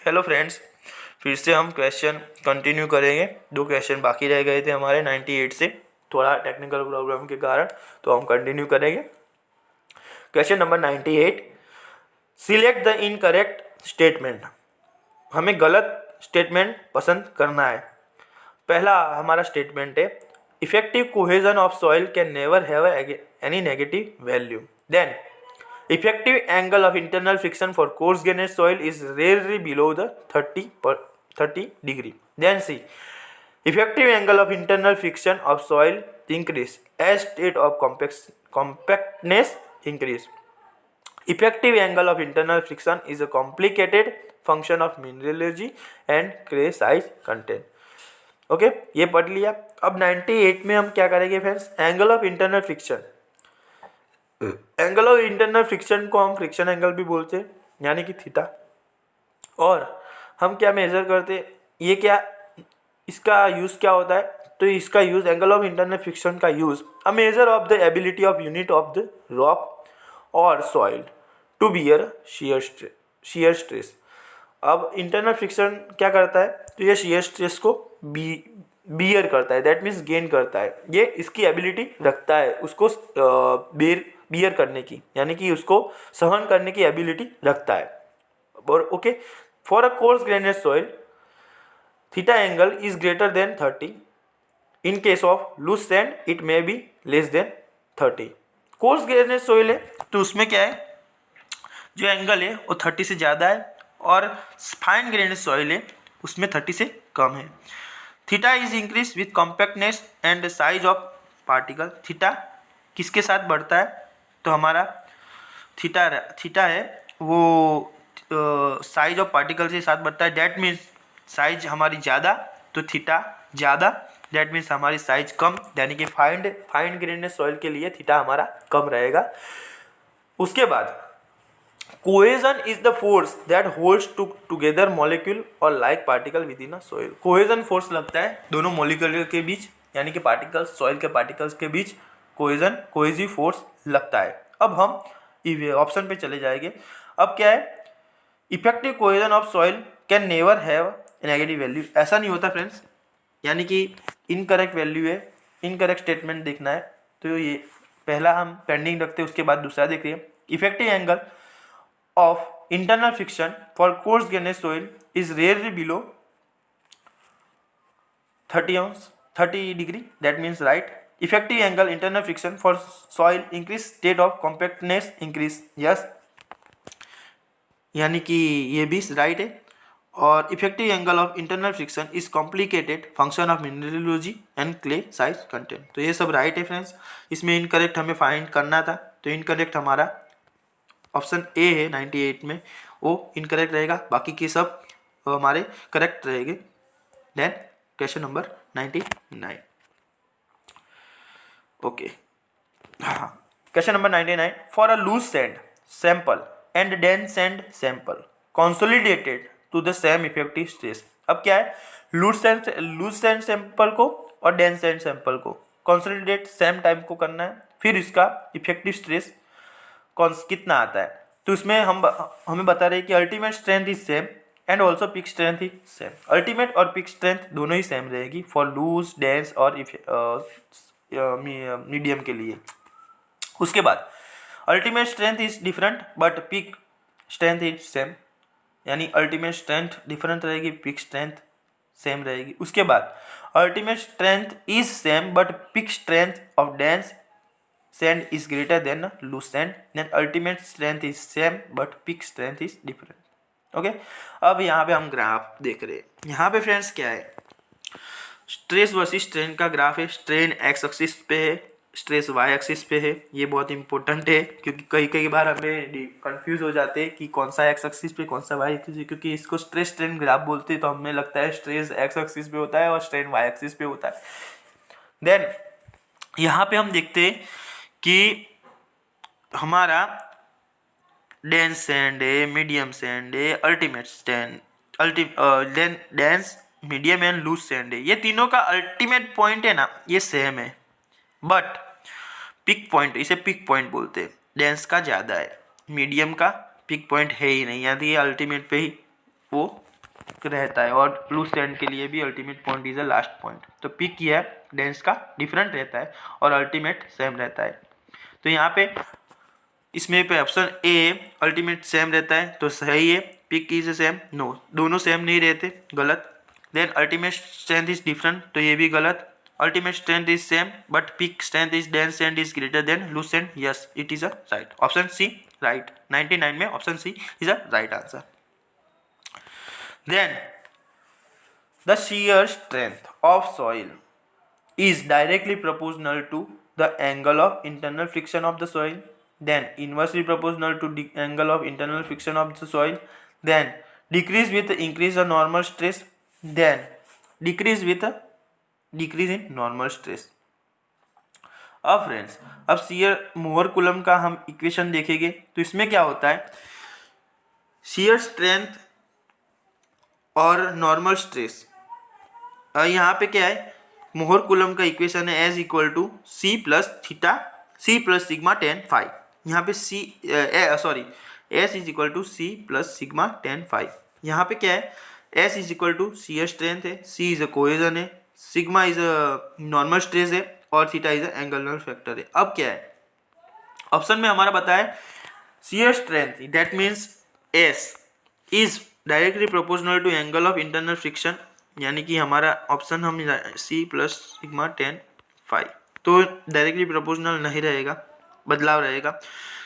Hello friends, फिर से हम क्वेश्चन कंटिन्यू करेंगे। 2 क्वेश्चन बाकी रह गए थे हमारे 98 से, थोड़ा टेक्निकल प्रॉब्लम के कारण, तो हम कंटिन्यू करेंगे। Question number 98, select the incorrect statement. हमें गलत स्टेटमेंट पसंद करना है। पहला हमारा स्टेटमेंट है, effective cohesion of soil can never have any negative value. Then effective angle of internal friction for coarse grained soil is rarely below the 30 degree. Then C, effective angle of internal friction of soil increase as state of compactness increase. Effective angle of internal friction is a complicated function of mineralogy and clay size content. Okay, ये पढ़ लिया। अब 98 में हम क्या करेंगे friends, angle of internal friction. Angle of internal friction को हम फ्रिक्शन एंगल भी बोलते हैं, यानी कि थीटा। और हम क्या मेजर करते हैं, ये क्या, इसका यूज़ क्या होता है, तो इसका use, angle of internal friction का use a measure of the ability of unit of the rock और soil to bear shear stress. अब इंटरनल फ्रिक्शन क्या करता है, तो ये शियर स्ट्रेस को बियर करता है, दैट मीन्स गेन करता है। ये इसकी एबिलिटी रखता है उसको बियर करने की, यानी कि उसको सहन करने की एबिलिटी रखता है। और okay, for a coarse grained soil theta angle is greater than 30। In case of loose sand it may be less than 30। Coarse grained soil है तो उसमें क्या है, जो एंगल है वो 30 से ज़्यादा है, और फाइन ग्रेनेड सॉइल है उसमें 30 से कम है। Theta is increase with compactness and size of particle. Theta किसके साथ बढ़ता है, तो हमारा थीटा है वो साइज ऑफ पार्टिकल के साथ बढ़ता है। डैट मीन्स साइज हमारी ज़्यादा तो थीटा ज़्यादा, डैट मीन्स हमारी साइज कम, यानी कि फाइन ग्रेनेड सॉइल के लिए थीटा हमारा कम रहेगा। उसके बाद cohesion is the force that holds together molecule और like particle within a soil. Cohesion force लगता है दोनों मॉलिक्यूल के बीच, यानी कि पार्टिकल्स, सॉइल के पार्टिकल्स के बीच कोहेजिव फोर्स लगता है। अब हम ऑप्शन पे चले जाएंगे। अब क्या है, effective cohesion of soil can never have negative value. ऐसा नहीं होता फ्रेंड्स, यानी कि इनकरेक्ट वैल्यू है, इनकरेक्ट स्टेटमेंट देखना है, तो ये पहला हम पेंडिंग रखते हैं, उसके बाद दूसरा देखिए। Effective angle of internal friction for coarse grained soil is rarely below 30 degree, that means right. Effective angle internal friction for soil increase state of compactness increase, yes, यानी कि ये भी राइट है। और effective angle of internal friction is complicated function of mineralogy and clay size content, तो ये सब right है फ्रेंड्स। इसमें इनकरेक्ट हमें फाइंड करना था, तो इनकरेक्ट हमारा ऑप्शन ए है 98 में, वो इनकरेक्ट रहेगा, बाकी के सब हमारे करेक्ट रहेंगे। देन क्वेश्चन नंबर 99, ओके, हाँ, question number 99, for a loose sand sample and dense sand sample consolidated to the same effective stress. अब क्या है, लूज सैंड सैंपल को और डेंस सैंड सैंपल को कंसोलिडेट सेम टाइम को करना है, फिर इसका इफेक्टिव स्ट्रेस कितना आता है, तो इसमें हमें बता रहे हैं कि ultimate strength is same and also peak strength is same. Ultimate और पिक स्ट्रेंथ दोनों ही सेम रहेगी फॉर लूज, डेंस और मीडियम के लिए। उसके बाद ultimate strength is different but peak strength is same, यानी अल्टीमेट स्ट्रेंथ डिफरेंट रहेगी, पिक स्ट्रेंथ सेम रहेगी। उसके बाद ultimate strength is same but peak strength of dense sand is greater than loose sand, then ultimate strength is same but peak strength is different. Okay, अब यहाँ पे हम graph देख रहे हैं। यहाँ पे फ्रेंड्स क्या है, स्ट्रेस वर्सेस स्ट्रेन का ग्राफ है। स्ट्रेन एक्स एक्सिस पे है, स्ट्रेस वाई एक्सिस पे है। ये बहुत इंपॉर्टेंट है क्योंकि कई बार हमें कंफ्यूज हो जाते हैं कि कौन सा एक्स एक्सिस पे कौन सा वाई एक्सिस पे, क्योंकि इसको स्ट्रेस स्ट्रेन ग्राफ बोलते हैं, तो हमें लगता है स्ट्रेस एक्स एक्सिस पे होता है और स्ट्रेन वाई एक्सिस पे होता है। देन यहाँ पे हम देखते हैं कि हमारा डेंस सैंड है, मीडियम सैंड है, ultimate sand, then dense, medium and loose sand है। ये तीनों का अल्टीमेट पॉइंट है ना, ये सेम है, बट पिक पॉइंट, इसे पिक पॉइंट बोलते हैं, डेंस का ज़्यादा है, मीडियम का पिक पॉइंट है ही नहीं, यानी ये अल्टीमेट पे ही वो रहता है, और लूज स्टैंड के लिए भी ultimate point is a last point. तो पीक क्या है, डेंस का डिफरेंट रहता है और अल्टीमेट सेम रहता है। तो यहाँ पे इसमें पे ऑप्शन ए अल्टीमेट सेम रहता है तो सही है। पीक इज सेम, नो, दोनों सेम नहीं रहते, गलत। Then ultimate strength is different, तो ये भी गलत। Ultimate strength is same but peak strength is dense and is greater than loose strength, yes it is a right, option C right. 99 में option C is a right answer. Then the shear strength of soil is directly proportional to the angle of internal friction of the soil, then inversely proportional to the angle of internal friction of the soil, then decrease with increase of normal stress, then decrease with decrease in normal stress। अब friends, अब shear Mohr Coulomb का हम equation देखेंगे तो इसमें क्या होता है, शियर स्ट्रेंथ और नॉर्मल स्ट्रेस, यहाँ पे क्या है, मोहर कुलम का इक्वेशन है as equal to C plus theta C plus sigma tan phi. यहाँ पे S is equal to C plus sigma tan phi. यहाँ पे क्या है, S is equal to shear strength है, सी इज अ कोहेजन है, sigma is a normal stress है और theta is a angular factor है। अब क्या है, ऑप्शन में हमारा बताया shear strength that means S is directly proportional to angle of internal friction, यानी कि हमारा ऑप्शन हम C plus sigma tan phi, तो डायरेक्टली प्रोपोर्शनल नहीं रहेगा, बदलाव रहेगा।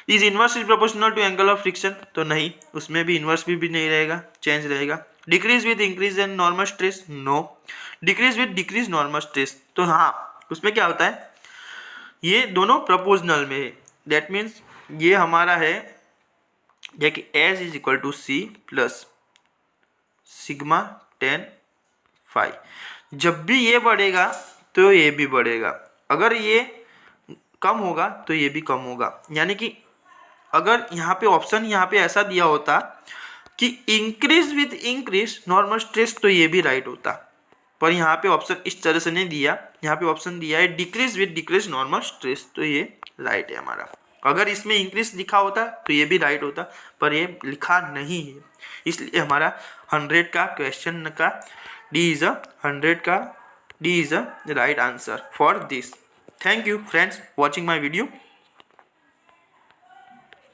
Is inversely proportional to angle of friction, तो नहीं, उसमें भी इनवर्स भी नहीं रहेगा, चेंज रहेगा। Decrease with increase in normal stress, no. Decrease with decrease normal stress, तो हाँ, उसमें क्या होता है, ये दोनों प्रोपोर्शनल में है, दैट मीन्स ये हमारा है कि S is equal to C plus sigma tan phi. जब भी ये बढ़ेगा तो ये भी बढ़ेगा, अगर ये कम होगा तो ये भी कम होगा। यानी कि अगर यहाँ पे ऑप्शन यहाँ पे ऐसा दिया होता कि increase with increase normal stress, तो ये भी राइट होता, पर यहाँ पे ऑप्शन इस तरह से नहीं दिया, यहाँ पे ऑप्शन दिया है decrease with decrease normal stress, तो ये राइट है हमारा। अगर इसमें इंक्रीज लिखा होता तो ये भी राइट होता, पर ये लिखा नहीं है, इसलिए हमारा 100 का क्वेश्चन का D is a right answer for this. Thank you friends watching my video.